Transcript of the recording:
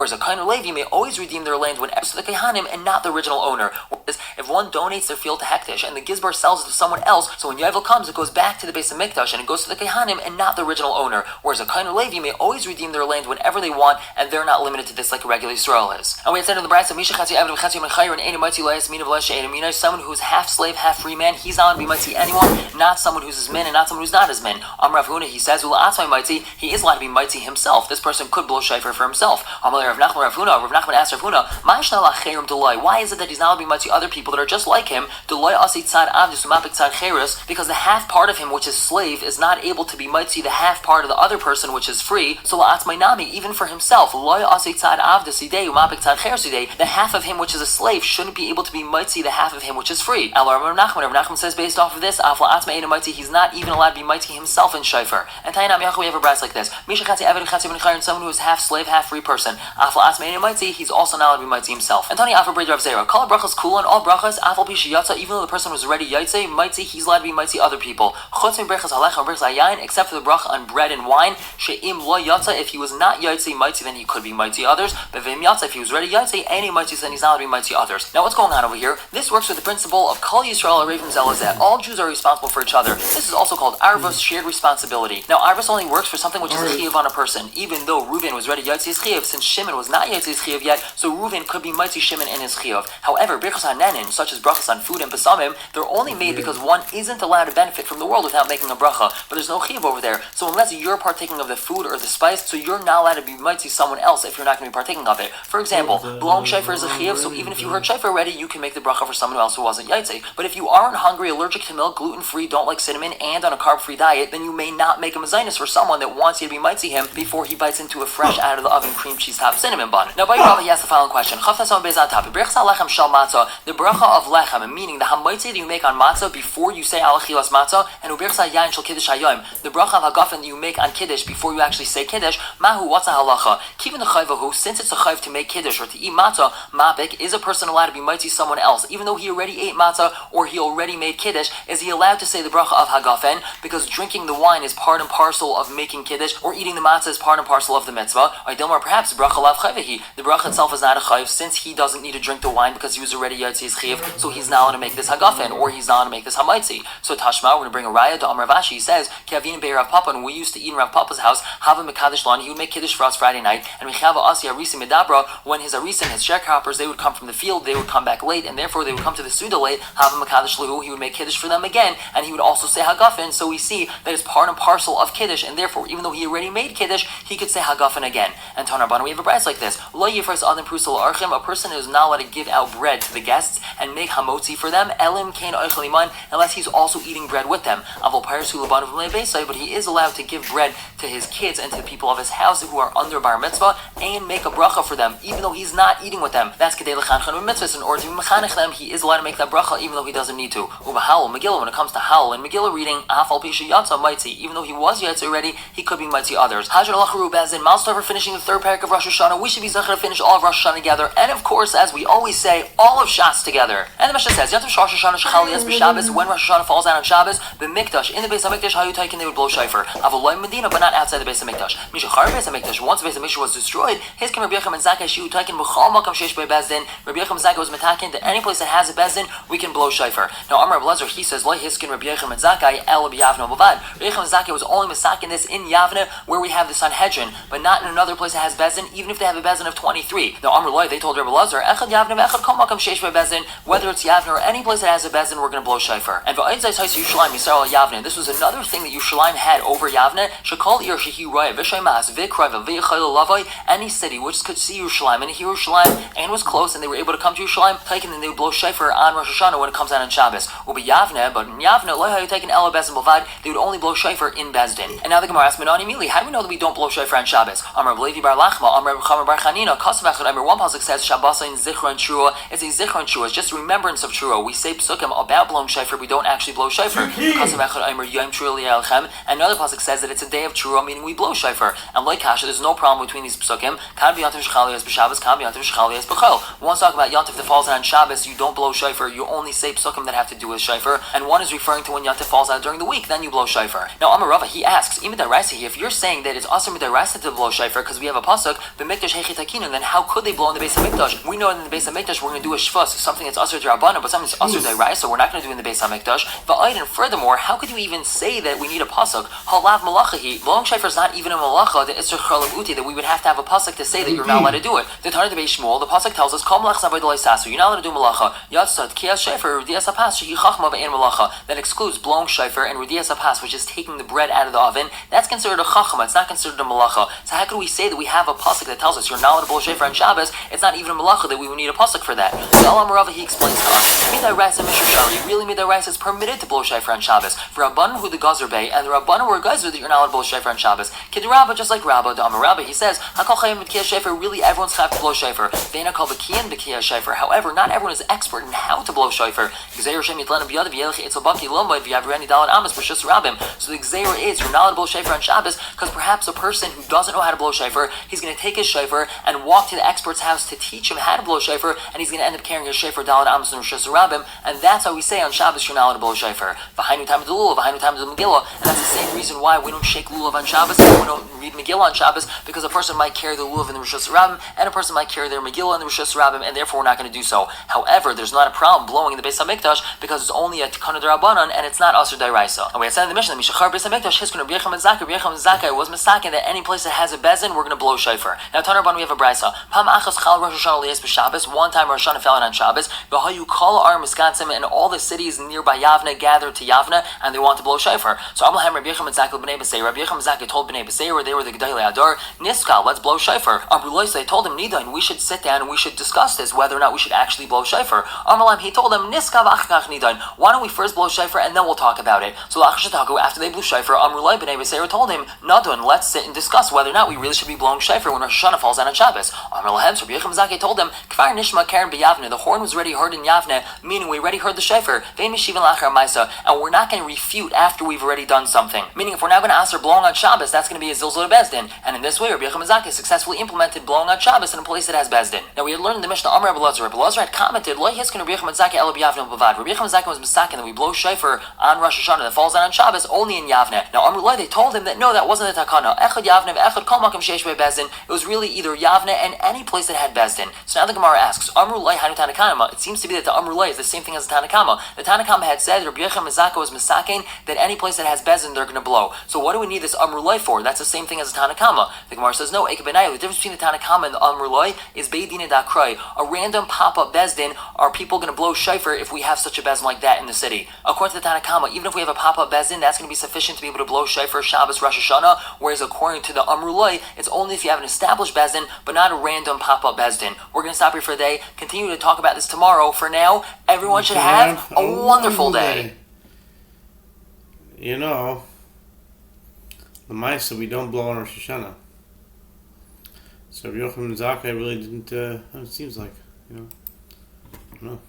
Whereas a Kohen or Levi may always redeem their land whenever to the Kehanim and not the original owner. Whereas if one donates their field to Hektish and the Gizbar sells it to someone else, so when Yovel comes, it goes back to the Beis HaMikdash and it goes to the Kehanim and not the original owner. Whereas a Kohen or Levi may always redeem their land whenever they want, and they're not limited to this like a regular Yisrael is. And we had said in the Brayso, someone who's half slave, half free man, he's not going to be mighty anyone, not someone who's his min and not someone who's not his min. Rav Huna, he says, he is allowed to be mighty himself. This person could blow shofar for himself. Rav Nachman asked Rav Huna, why is it that he's not allowed to be mighty other people that are just like him? Because the half part of him which is slave is not able to be mighty the half part of the other person which is free. So even for himself, the half of him which is a slave shouldn't be able to be mighty the half of him which is free. Rav Nachman says based off of this, he's not even allowed to be mighty himself in shofar. And Tainam Yachou, we have a brass like this: someone who is half slave, half free person. He's also not allowed to be mighty himself. And Tani Afar Brid Rav Zera, Kol brachas kulan, all brachas, Afal Pishi Yatza, even though the person was already Yaitze, mighty, he's allowed to be mighty other people. Chutz min brachas halecha and brachas hayayin, except for the bracha on bread and wine. She'im lo Yatza, if he was not Yaitze mighty, then he could be mighty others. But Vim Yatza, if he was already Yaitze, any mighty, then he's not allowed to be mighty others. Now what's going on over here? This works with the principle of Kol Yisrael Arevim Zelazeh. All Jews are responsible for each other. This is also called Arvos, shared responsibility. Now Arvos only works for something which is a chiyuv on a person. Even though Reuven was ready Yaitze his chiyuv, since Shimon was not Yaitze his chiyuv yet, so Reuven could be mighty Shimon in his chiyuv. However, brachas hanenin, such as brachas on food and besamim, they're only made because one isn't allowed to benefit from the world without making a bracha. But there's no chiyuv over there. So unless you're partaking of the food or the spice, so you're not allowed to be mighty someone else if you're not going to be partaking of it. For example, blowing shofar is a chiyuv, so even if you heard shofar already, you can make the bracha for someone else who wasn't Yaitze. But if you aren't hungry, allergic to milk, gluten-free, don't like cinnamon, and on a carb-free diet, then you may not make a mezainis for someone that wants you to be mighty him before he bites into a fresh out of the oven cream cheese top cinnamon bun. Now, by Rabbi, he asked the following question: the bracha of lechem, meaning the hamaitze that you make on matzah before you say alachilas matzah, and ubercha yain shel kiddush hayom, the bracha of hagafen that you make on kiddush before you actually say kiddush. Mahu, what's a halacha? Keeping the chayvahu, since it's a chayv to make kiddush or to eat matzah, mapik, is a person allowed to be mighty someone else, even though he already ate matzah or he already made kiddush? Is he allowed to say the bracha of hagafen because drinking the wine is part and parcel of making kiddush, or eating the matzah is part and parcel of the mitzvah? Or perhaps bracha lav chayvahi, the bracha itself is not a chayv since he doesn't need to drink the wine because he was already yaitzi's chayv, so he's not allowed to make this hagafen, or he's not allowed to make this hamaitzi. So Tashma, we're going to bring a raya to Amar Vashi. He says, Kavin Bei Rav Papa, and we used to eat in Rav Papa's house, Hava Mekadesh Lan, he would make kiddush for us Friday night, and Mechava Asi Arisi Medabra, when his Arisa and his sharecroppers, they would come from the field, they would come back late, and therefore they would come to the Suda late, Hava Mekadesh Lahu, he would make kiddush for them again, and he would also say hagafen, so we see that it's part and parcel of kiddush, and therefore, even though he already made kiddush, he could say hagafen again. And Tonar Bana, we have a brass like this: Lo Yifras Adam Prusal Archim, a person who is not allowed to give out bread to the guests and make hamotzi for them, Elim Kain Oichaliman, unless he's also eating bread with them. Avol Pirasu Laban of Lebeisai, but he is allowed to give bread to his kids and to the people of his house who are under bar mitzvah and make a bracha for them, even though he's not eating with them. That's Kedei Lechanchen mitzvahs. In order to mechanech them, he is allowed to make that bracha, even though he doesn't need to. Ubahal Megillah, when it comes to Hal and Megillah reading, Afal Pisha Yatza Mighty, even though he was Yatza already, he could be mighty others. Hajar Lacharu Bezin, milestone for finishing the third parak of Rosh Hashanah. We should be zechar to finish all of Rosh Hashanah together, and of course, as we always say, all of Shas together. And the Mishnah says, Yom Rosh Hashanah Shechal Yes b'Shabbos, when Rosh Hashanah falls out on Shabbos, b'Mikdash, in the Beis HaMikdash, Hayu Taikin, they would blow shofar. Avoloy Medina, but not outside the Beis HaMikdash. Mishachar Beis HaMikdash, once the Beis HaMikdash was destroyed, his Kim Rabbi Yechim and Zakkai Shiu Taikin b'Chol Makam Sheish Bei Bezdin. Rabbi Yechim and Zakkai was metakin that any place that has a Bezdin, we can blow shofar. Now Amar Blazer, he says, Lo Hiskin Rabbi Yechim and Zakkai El B'Yavna Bavad. Rabbi Yechim and Zakkai was only misakin this in Yavna, where we have the Sanhedrin, but not in another place that has Bezdin, even if they have a Bezdin of 23. Now Amar Loy, they told Rabbi Blazer, Echad Yavna Echad Kol Makam Sheish Bei Bezdin, whether it's Yavna or any place that has a Bezdin, we're going to blow shofar. And V'Ayitzai Tais Yushalayim Yisrael Yavna, this was another thing that Yushalayim had over Yavna. Shekol Ir Shehi Raya V'Shaymas V'Krava V'Yechayla Lavai, any city which could see Yerushalayim and hear Yerushalayim and was close and they were able to come to Yerushalayim, taken and they would blow shofar on Rosh Hashanah when it comes out on Shabbos. Ubi Yavna, but in Yavna, Lo Hayu taken Ela Bezdin Bavad, they would only blow shofar in Bezdin. And now the Gemara asks Menani Mili, how do we know that we don't blow shofar on Shabbos? Amar Levi Bar Lachma, Amar Chamer Bar Chanina, Kasav Echad Amar. One pasuk says Shabbos in Zichron and Trua. It's a Zichron Trua. It's just a remembrance of Trua. We say psukim about blowing shofar, we don't actually blow shofar. Kasav Echad Amar Yom Trua Li'alchem. And another pasuk says that it's a day of Trua, meaning we blow shofar. And like Kasha, there's no problem between these psukim. Kan b'yantiv shchalias b'Shabbos, kan b'yantiv shchalias b'chol. One's talking about yantiv that falls out on Shabbos, you don't blow shofar. You only say psukim that have to do with shofar. And one is referring to when yantiv falls out during the week, then you blow shofar. Now Amar Rava, he asks, even Daraisa, if you're saying that it's also Midaraisa to blow shofar because we have a pasuk, but Hamikdash Hechi Takinu, then how could they blow in the Beis Hamikdash? We know in the Beis Hamikdash we're going to do a shvus, something that's Asur D'Rabbanan, but something that's Asur D'Oraisa, so we're not going to do in the Beis Hamikdash. And furthermore, how could you even say that we need a pasuk? Halav malachahi, blowing shofar is not even a malacha, the Isser Chalav Uti, that we would have to have a pasuk to say that you're not allowed to do it. The Tanur the Beis Shmuel, the pasuk tells us, Kol malach zavay d'loi sasu, you're not allowed to do malacha. Yatzad kiyas shofar, rudias apas, shehi chachma ve'en malacha. That excludes blowing shofar and rudias apas, which is taking the bread out of the oven. That's considered a chachma, it's not considered a malacha. So how could we say that we have a pasuk that tells us you're not allowed to blow shofar on Shabbos? It's not even a malacha that we would need a pasuk for that. So Elam Rava, he explains to us, Midai Rais and Mishra Shari, really Midai Rais is permitted to blow shofar on Shabbos. For Rabbanan who the Gazer Bay, and the Rabbanan were Gazer that you're not allowed to blow shofar on Shabbos. Kid Rabba, just like Rabba, the Amar Rabba, he says, Hakol Chayim B'Kiyah Shofar, really everyone's have to blow shofar. Ve'ena Kol B'Kiyim B'Kiyah Shofar. However, not everyone is expert in how to blow shofar. Gzeir Shem Yitlan B'Yadav Yelech Eitzel Baki Lombay V'Yavreni Dalet Amos B'Shus Rabbim. So the Gzeir is you're not allowed to blow shofar on Shabbos because perhaps a person who doesn't know how to blow shofar, he's going to take his shofar and walk to the expert's house to teach him how to blow shofar, and he's going to end up carrying his shofar Dalet Amos and B'Shus Rabbim, and that's how we say on Shabbos you're not allowed to blow shofar. V'Hainu Tam D'Lulav, V'Hainu Tam D'Megillah, and that's the same reason why we don't shake lulav on Shabbos, and we don't read Megillah on Shabbos, because a person might carry the lulav in the Rishus Rabbim, and a person might carry their Megillah in the Rishus Rabbim, and therefore we're not going to do so. However, there's not a problem blowing in the Beis Hamikdash because it's only a Tikkun D'Rabbanan and it's not Asur D'Oraisa. And we had said in the Mishnah, Mishachar Beis Hamikdash, Hiskun Rabbi Yecham Zaka was mistaken that any place that has a bezin, we're going to blow shofar. Now, Tanarban, we have a brisa. Pam Achas Chal Rosh Hashanah Lias B'Shabbos. One time Rosh Hashanah fell on Shabbos. V'hayu Kol Ar Miskansim, and all the cities nearby Yavna gathered to Yavna, and they want to blow shofar. So Amalhem Rabbi Yecham Zaka B'nei B'Sei. Rabbi Yecham Zaka told B'nei B'Sei, where they were the Gedolei Adar, Niskal, let's blow shofar. Amrulois, they told him, Nidain, we should sit down and we should discuss this, whether or not we should actually blow shofar. Amalhem, he told them, Niskav Achkach Nidain, why don't we first blow shofar and then we'll talk about it. So after they blew shofar, Amrulai B'nei B'Sei told him, Nadun, let's sit and discuss whether or not we really should be blowing shofar when Rosh Hashanah falls on Shabbos. Amrulahem, so Rabbi Yecham Zaki told them, Kfar Nishma Karen B'Yavne, the horn was already heard in Yavne, meaning we already heard the shofar, Vein Mishivan Lachar Maisa, and we're not going to refute after we've already done something. Meaning if we're now going to ask her blowing on Shabbos, that's going to be a Zilzal Bezdin. And in this way, Rabbi Yecham Zaki successfully implemented blowing on Shabbos in a place that has Bezdin. Now we had learned in the Mishnah, Amar Rabbi Lazar. Rabbi Lazar had commented, Lo Yiskin Rabbi Yecham Zaki El B'Yavne B'Vad. Rabbi Yecham Zaki was mistaken that we blow shofar on Rosh Hashanah that falls on Shabbos only in Yavne. Now Amrulai, they told him that no, that wasn't the takana. Echad Yavne, Echad Kol Makom Sheish Bezdin. It was really either Yavne and any place that had Bezdin. So now the Gemara asks, Amrulai Hanu Tanakama. It seems to be that the Amrulai is the same thing as the Tanakama. The Tanakama had said Rabbi Yecham Zaka was mistaken that any place that has Bezdin they're going to blow. So what do we need this Amrulai for? That's the same thing as the Tanakama. The Gemara says no. Ekabenayu. The difference between the Tanakama and the Amrulai is Beidin Dakrai. A random pop-up Bezdin. Are people going to blow shofar if we have such a Bezdin like that in the city? According to the Tanakama, even if we have a pop-up Bezdin, that's going to be sufficient to be able to blow shofar Shabbos Rosh Hashanah. Whereas according to the Amrulai, it's only if you have an established Bezdin, but not a random pop-up Bezdin. We're going to stop here for the day. Continue to talk about this tomorrow. For now, everyone should have a wonderful day. You know, the Maisa we don't blow on Rosh Hashanah. So Rabbi Yochanan Zakkai really didn't. It seems like, I don't know.